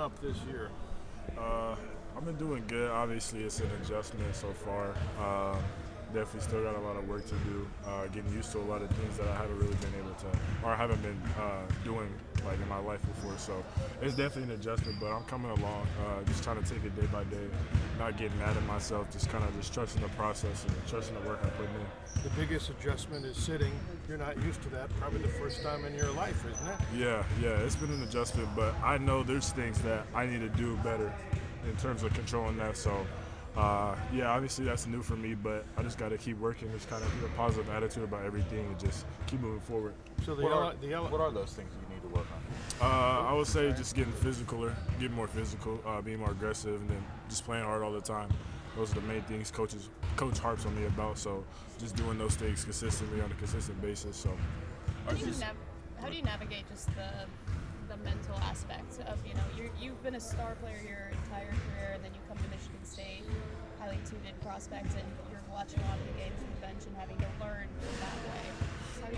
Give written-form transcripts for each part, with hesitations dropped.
Up this year. I've been doing good. Obviously, it's an adjustment so far. Definitely still got a lot of work to do. Getting used to a lot of things that I haven't really been able to, or haven't been doing like in my life before. So it's definitely an adjustment, but I'm coming along. Just trying to take it day by day, not getting mad at myself. Just kind of just trusting the process and trusting the work I put in. The biggest adjustment is sitting. You're not used to that. Probably the first time in your life, isn't it? Yeah, it's been an adjustment, but I know there's things that I need to do better in terms of controlling that. So, yeah, obviously that's new for me, but I just got to keep working, just kind of keep a positive attitude about everything and just keep moving forward. So What are those things you need to work on? I would say just getting physically, getting more physical, being more aggressive, and then just playing hard all the time. Those are the main things coach harps on me about. So just doing those things consistently on a consistent basis. So How do you navigate just the mental aspect of, you've been a star player your entire career, and then you come to Michigan State, highly tuned prospect, and you're watching a lot of the games from the bench and having to learn that way. How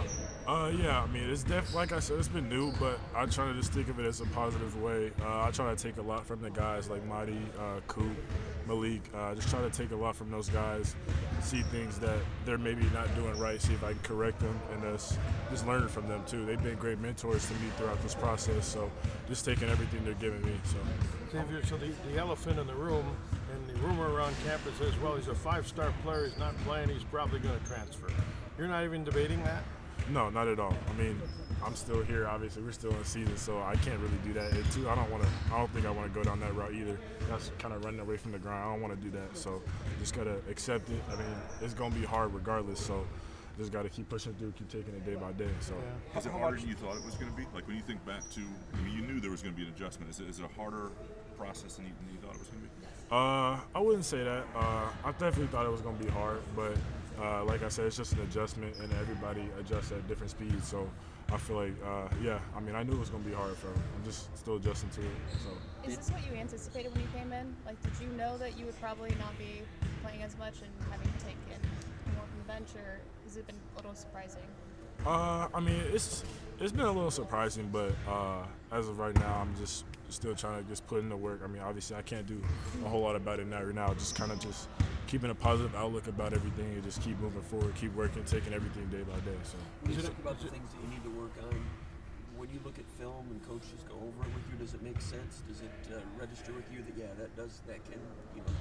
do you? Yeah, I mean, it's like I said, it's been new, but I try to just think of it as a positive way. I try to take a lot from the guys like Marty, Coop, Malik. Just try to take a lot from those guys, see things that they're maybe not doing right, see if I can correct them, and just learning from them too. They've been great mentors to me throughout this process, so just taking everything they're giving me. So, Xavier, so the elephant in the room and the rumor around campus is, well, he's a five-star player, he's not playing, he's probably going to transfer. You're not even debating that? No, not at all. I mean, I'm still here. Obviously, we're still in season, so I can't really do that. And two, I don't think I want to go down that route either. That's kind of running away from the grind. I don't want to do that. So just gotta accept it. I mean, it's gonna be hard regardless. So just gotta keep pushing through, keep taking it day by day. So is it harder than you thought it was going to be? Like when you think back to, I mean, you knew there was going to be an adjustment. Is it a harder process than you thought it was going to be? I wouldn't say that. I definitely thought it was gonna be hard, but like I said, it's just an adjustment, and everybody adjusts at different speeds. So I feel like, yeah, I mean, I knew it was going to be hard for them. I'm just still adjusting to it. So. Is this what you anticipated when you came in? Like, did you know that you would probably not be playing as much and having to take in more from the bench, or has it been a little surprising? I mean, it's been a little surprising, but as of right now, I'm just still trying to just put in the work. I mean, obviously, I can't do a whole lot about it now. Right now, just kind of just keeping a positive outlook about everything and just keep moving forward, keep working, taking everything day by day. So. When you talk about the things that you need to work on, when you look at film and coaches go over it with you, does it make sense? Does it register with you that that can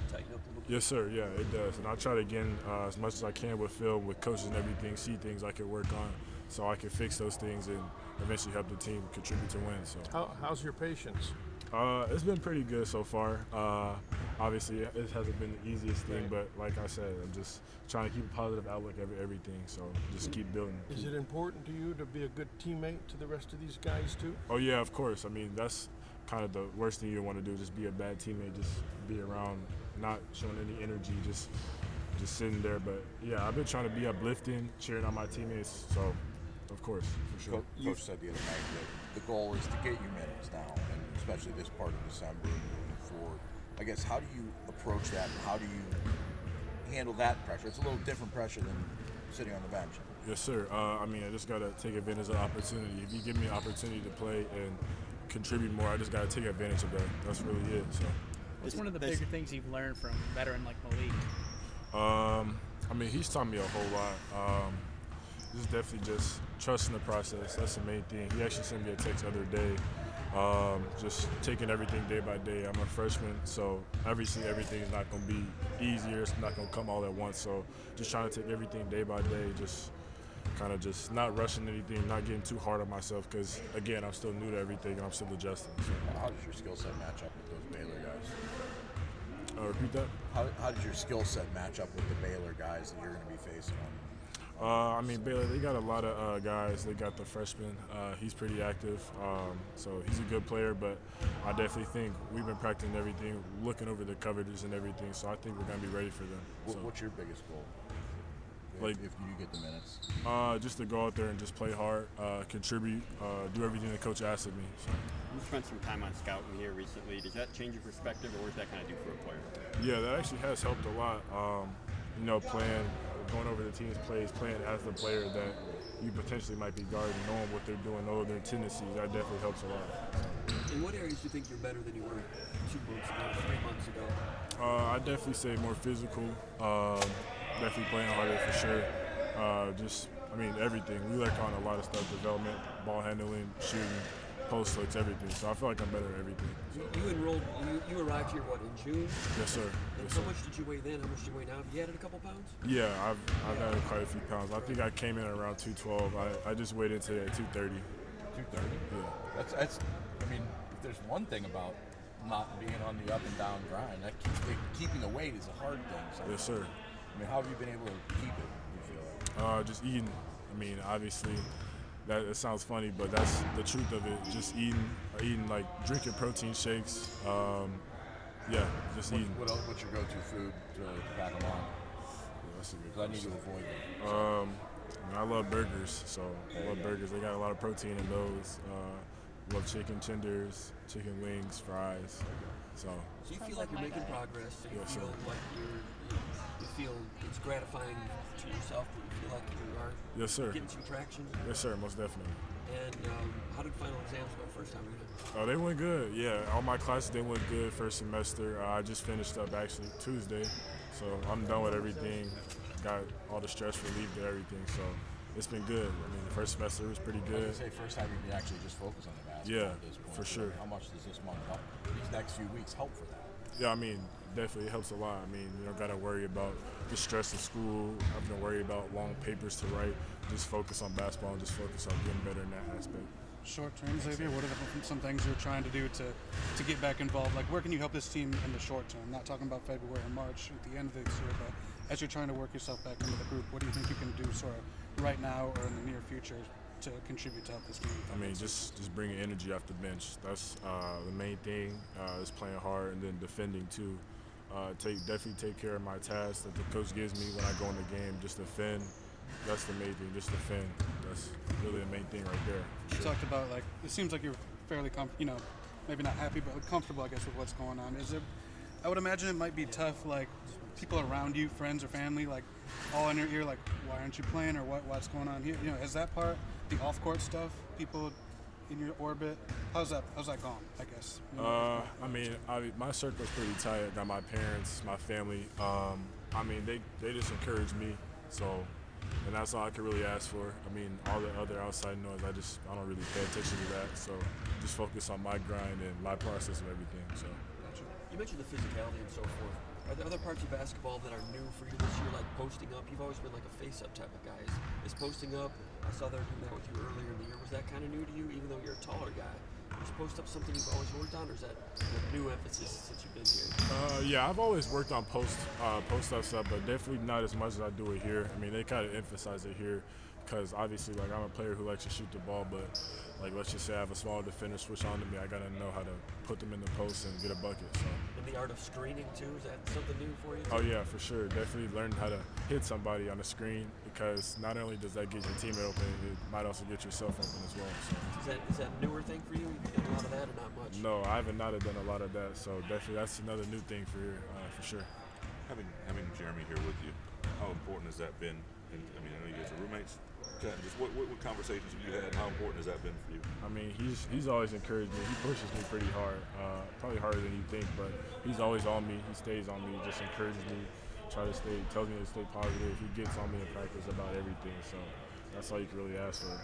tighten up a little bit? Yes, sir. Yeah, it does. And I try to again as much as I can with film, with coaches and everything, see things I can work on, so I can fix those things and eventually help the team contribute to win. So. How's your patience? It's been pretty good so far. Obviously, it hasn't been the easiest thing, but like I said, I'm just trying to keep a positive outlook everything. So just keep building. Is it important to you to be a good teammate to the rest of these guys too? Oh yeah, of course. I mean, that's kind of the worst thing you want to do. Just be a bad teammate. Just be around, not showing any energy. Just sitting there. But yeah, I've been trying to be uplifting, cheering on my teammates. So. Of course, for sure. Coach said the other night that the goal is to get you minutes now, and especially this part of December and moving forward. I guess, how do you approach that, and how do you handle that pressure? It's a little different pressure than sitting on the bench. Yes, sir. I mean, I just got to take advantage of the opportunity. If you give me an opportunity to play and contribute more, I just got to take advantage of that. That's really it. So. What's one of the bigger things you've learned from a veteran like Malik? I mean, he's taught me a whole lot. Just definitely just trusting the process. That's the main thing. He actually sent me a text the other day, just taking everything day by day. I'm a freshman, so obviously everything is not going to be easier. It's not going to come all at once. So just trying to take everything day by day, just kind of just not rushing anything, not getting too hard on myself because, again, I'm still new to everything and I'm still adjusting. So. How does your skill set match up with those Baylor guys? Repeat that? How does your skill set match up with the Baylor guys that you're going to be facing on? I mean, Baylor, they got a lot of guys. They got the freshman. He's pretty active, so he's a good player, but I definitely think we've been practicing everything, looking over the coverages and everything, so I think we're going to be ready for them. So. What's your biggest goal? Like, if you get the minutes? Just to go out there and just play hard, contribute, do everything the coach asked of me. So. You spent some time on scouting here recently. Does that change your perspective, or what does that kind of do for a player? Yeah, that actually has helped a lot. Going over the team's plays, playing as the player that you potentially might be guarding, knowing what they're doing, knowing their tendencies, that definitely helps a lot. In what areas do you think you're better than you were 2 months ago, 3 months ago? I definitely say more physical. Definitely playing harder for sure. Everything. We work on a lot of stuff: development, ball handling, shooting, post hooks, everything. So I feel like I'm better at everything. You arrived here, what, in June? Yes, sir. And Yes, how sir. much did you weigh then? How much did you weigh now? Have you added a couple pounds? Yeah, I've added quite a few pounds. I think I came in around 212. I just weighed in today at 230. 230. Yeah. That's. I mean, if there's one thing about not being on the up and down grind, keeping the weight is a hard thing. Sometimes. Yes, sir. I mean, how have you been able to keep it? You feel like? Just eating. I mean, obviously, that it sounds funny, but that's the truth of it. Just eating like drinking protein shakes. Just eating. What's your go-to food to back them on? Yeah, that's a good 'Cause I need question. to avoid them. I love burgers, so I love burgers. They got a lot of protein in those. Love chicken tenders, chicken wings, fries. So So you Sounds feel like like you're my making diet. progress. So you Yes, feel sir. like you feel it's gratifying to yourself, but you feel like you are yes, sir. getting some traction. Yes, sir. Most definitely. And how did final exams go first time around? Oh, they went good. Yeah, all my classes they went good first semester. I just finished up actually Tuesday, so I'm done with everything. Got all the stress relieved and everything, so it's been good. I mean, the first semester was pretty I good. was gonna say first time you can actually just focus on the basketball Yeah, at this point. for sure. How much does this month help? These next few weeks help for that? Yeah, I mean, definitely it helps a lot. I mean, you don't gotta worry about the stress of school, having to worry about long papers to write. Just focus on basketball and just focus on getting better in that aspect. Short term, Xavier, what are some things you're trying to do to get back involved? Like, where can you help this team in the short term? Not talking about February or March at the end of this year, but as you're trying to work yourself back into the group, what do you think you can do sort of right now or in the near future to contribute to help this team? I mean, just bringing energy off the bench. That's the main thing. Is playing hard and then defending too. Definitely take care of my tasks that the coach gives me when I go in the game. Just defend. That's the main thing. Just defend. That's really the main thing right there. You talked about, like, it seems like you're fairly maybe not happy, but comfortable, I guess, with what's going on. I would imagine it might be tough, like, people around you, friends or family, like, all in your ear, like, why aren't you playing, or what's going on here? Is that part, the off-court stuff, people in your orbit, how's that gone, I guess? My circle's pretty tight. I got my parents, my family. They just encourage me, so. And that's all I can really ask for. I mean, all the other outside noise, I don't really pay attention to that. So just focus on my grind and my process of everything. So. You mentioned the physicality and so forth. Are there other parts of basketball that are new for you this year, like posting up? You've always been like a face-up type of guy. Is posting up? I saw them doing that with you earlier in the year. Was that kind of new to you, even though you're a taller guy? Is post up something you've always worked on, or is that a new emphasis since you've been here? Yeah, I've always worked on post up stuff, but definitely not as much as I do it here. I mean, they kind of emphasize it here because obviously, like, I'm a player who likes to shoot the ball, but like, let's just say I have a small defender switch on to me, I gotta know how to put them in the post and get a bucket. So. And the art of screening too, is that something new for you? Oh yeah, for sure. Definitely learn how to hit somebody on the screen because not only does that get your teammate open, it might also get yourself open as well. So. Is that a newer thing for you? You've done a lot of that, or not much? No, I haven't not done a lot of that. So definitely that's another new thing for sure. Having Jeremy here with you, how important has that been? And I mean, I know you guys are roommates. Just what conversations have you had? How important has that been for you? I mean, he's always encouraged me. He pushes me pretty hard, probably harder than you think, but he's always on me. He stays on me, just encourages me, tells me to stay positive. He gets on me in practice about everything, so that's all you can really ask for.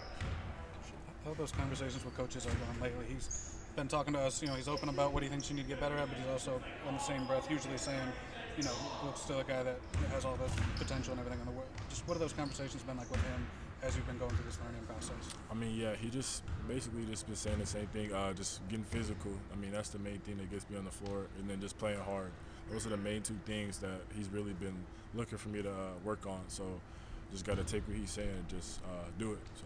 How those conversations with coaches are going lately? He's been talking to us, he's open about what he thinks you need to get better at, but he's also, in the same breath, usually saying, Luke's still a guy that has all the potential and everything in the world. Just what have those conversations been like with him as you've been going through this learning process? I mean, yeah, he just basically just been saying the same thing, just getting physical. I mean, that's the main thing that gets me on the floor, and then just playing hard. Those are the main two things that he's really been looking for me to work on. So just got to take what he's saying and just do it. So.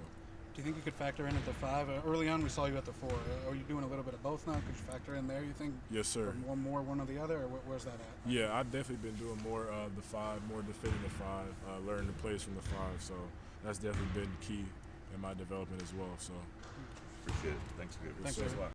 Do you think you could factor in at the 5? Early on, we saw you at the 4. Are you doing a little bit of both now? Could you factor in there, you think? Yes, sir. Or one more, one or the other, or where's that at? Yeah, I've definitely been doing more of the 5, more defending the 5, learning the plays from the 5. So that's definitely been key in my development as well. So Appreciate it. Thanks, Xavier. Thanks, Thanks a Xavier. lot.